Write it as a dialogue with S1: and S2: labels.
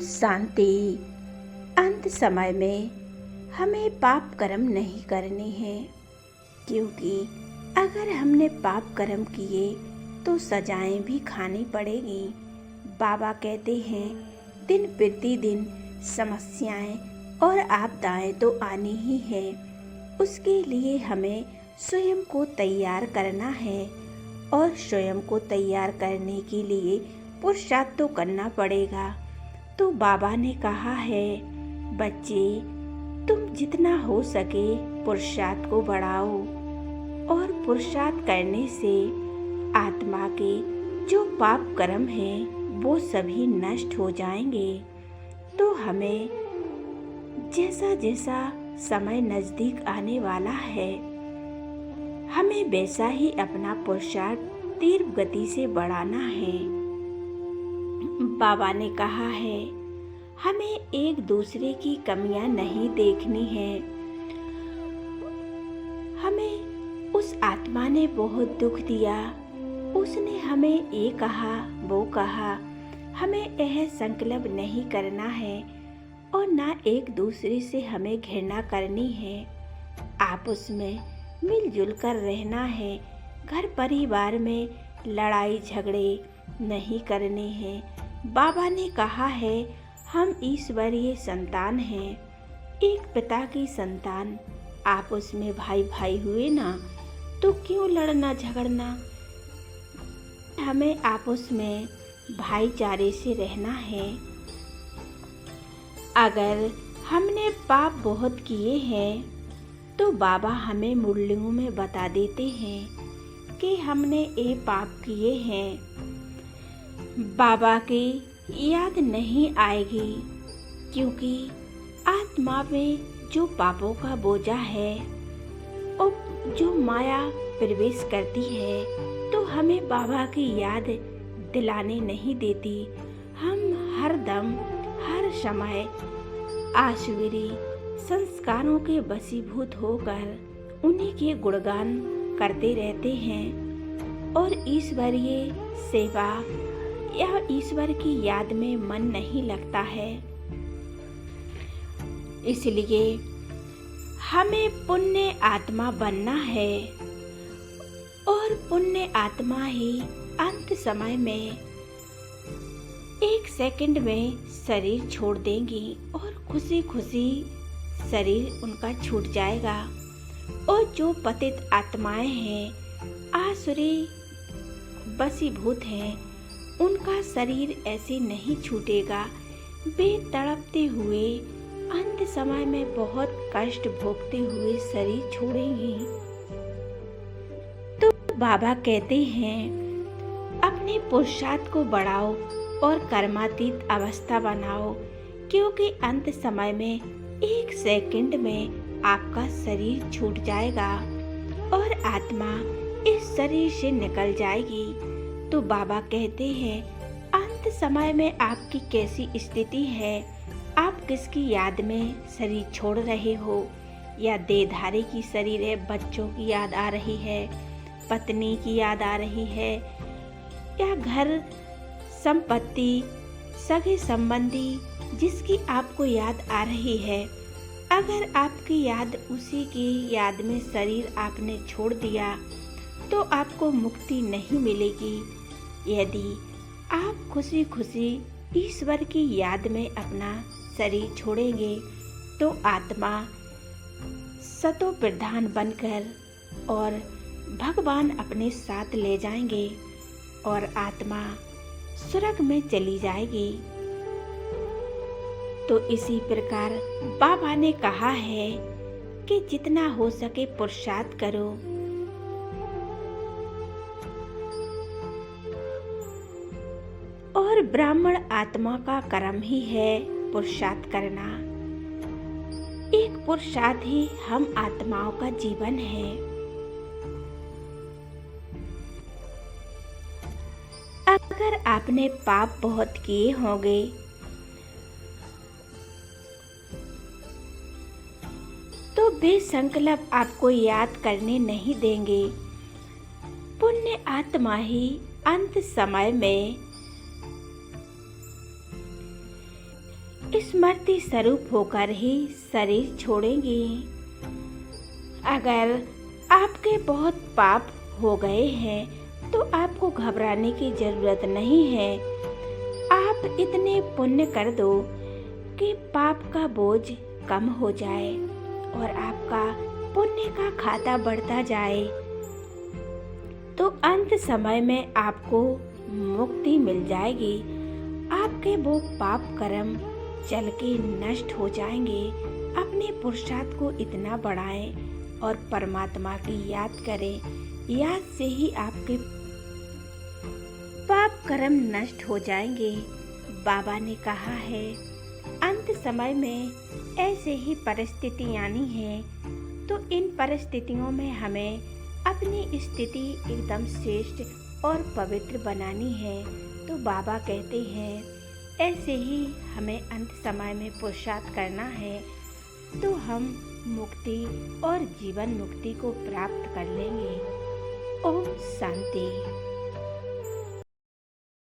S1: शांति। अंत समय में हमें पाप कर्म नहीं करने हैं, क्योंकि अगर हमने पाप कर्म किए तो सजाएं भी खानी पड़ेगी। बाबा कहते हैं दिन प्रतिदिन समस्याएं और आपदाएं तो आनी ही है। उसके लिए हमें स्वयं को तैयार करना है और स्वयं को तैयार करने के लिए पुरुषार्थ तो करना पड़ेगा। तो बाबा ने कहा है, बच्चे तुम जितना हो सके पुरुषार्थ को बढ़ाओ और पुरुषार्थ करने से आत्मा के जो पाप कर्म हैं वो सभी नष्ट हो जाएंगे। तो हमें जैसा जैसा समय नजदीक आने वाला है, हमें वैसा ही अपना पुरुषार्थ तीव्र गति से बढ़ाना है। बाबा ने कहा है हमें एक दूसरे की कमियां नहीं देखनी है। हमें उस आत्मा ने बहुत दुख दिया, उसने हमें ये कहा वो कहा, हमें यह संकल्प नहीं करना है और ना एक दूसरे से हमें घृणा करनी है। आपस में मिलजुल कर रहना है। घर परिवार में लड़ाई झगड़े नहीं करने हैं। बाबा ने कहा है हम ईश्वरीय संतान हैं, एक पिता की संतान। आपस में भाई भाई हुए ना, तो क्यों लड़ना झगड़ना। हमें आपस में भाईचारे से रहना है। अगर हमने पाप बहुत किए हैं तो बाबा हमें मुरलियों में बता देते हैं कि हमने ये पाप किए हैं। बाबा की याद नहीं आएगी, क्योंकि आत्मा में जो पापों का बोझा है और जो माया प्रवेश करती है, तो हमें बाबा की याद दिलाने नहीं देती। हम हर दम हर समय आसुरी संस्कारों के वशीभूत होकर उन्हीं के गुणगान करते रहते हैं और ईश्वरीय सेवा या ईश्वर की याद में मन नहीं लगता है। इसलिए हमें पुण्य आत्मा बनना है और पुण्य आत्मा ही अंत समय में एक सेकंड में शरीर छोड़ देंगी और खुशी खुशी शरीर उनका छूट जाएगा। और जो पतित आत्माएं हैं, आसुरी वशीभूत हैं, उनका शरीर ऐसे नहीं छूटेगा। वे तड़पते हुए अंत समय में बहुत कष्ट भोगते हुए शरीर छोड़ेंगे। तो बाबा कहते हैं अपने पुरुषार्थ को बढ़ाओ और कर्मातीत अवस्था बनाओ, क्योंकि अंत समय में एक सेकंड में आपका शरीर छूट जाएगा और आत्मा इस शरीर से निकल जाएगी। तो बाबा कहते हैं अंत समय में आपकी कैसी स्थिति है, आप किसकी याद में शरीर छोड़ रहे हो, या देहधारी की शरीर है, बच्चों की याद आ रही है, पत्नी की याद आ रही है, या घर संपत्ति सगे संबंधी जिसकी आपको याद आ रही है। अगर आपकी याद उसी की याद में शरीर आपने छोड़ दिया तो आपको मुक्ति नहीं मिलेगी। यदि आप खुशी खुशी ईश्वर की याद में अपना शरीर छोड़ेंगे तो आत्मा सतो प्रधान बनकर और भगवान अपने साथ ले जाएंगे और आत्मा स्वर्ग में चली जाएगी। तो इसी प्रकार बाबा ने कहा है कि जितना हो सके पुरुषार्थ करो। और ब्राह्मण आत्मा का कर्म ही है पुरुषार्थ करना। एक पुरुषार्थ ही हम आत्माओं का जीवन है। अगर आपने पाप बहुत किए होंगे तो वे संकल्प आपको याद करने नहीं देंगे। पुण्य आत्मा ही अंत समय में स्मृति स्वरूप होकर ही शरीर छोड़ेंगी। अगर आपके बहुत पाप हो गए हैं तो आपको घबराने की जरूरत नहीं है। आप इतने पुण्य कर दो कि पाप का बोझ कम हो जाए और आपका पुण्य का खाता बढ़ता जाए, तो अंत समय में आपको मुक्ति मिल जाएगी। आपके वो पाप कर्म चल के नष्ट हो जाएंगे। अपने पुरुषार्थ को इतना बढ़ाएं और परमात्मा की याद करें। याद से ही आपके पाप कर्म नष्ट हो जाएंगे। बाबा ने कहा है अंत समय में ऐसे ही परिस्थिति आनी है, तो इन परिस्थितियों में हमें अपनी स्थिति एकदम श्रेष्ठ और पवित्र बनानी है। तो बाबा कहते हैं ऐसे ही हमें अंत समय में पुरुषार्थ करना है, तो हम मुक्ति और जीवन मुक्ति को प्राप्त कर लेंगे। ओम शांति।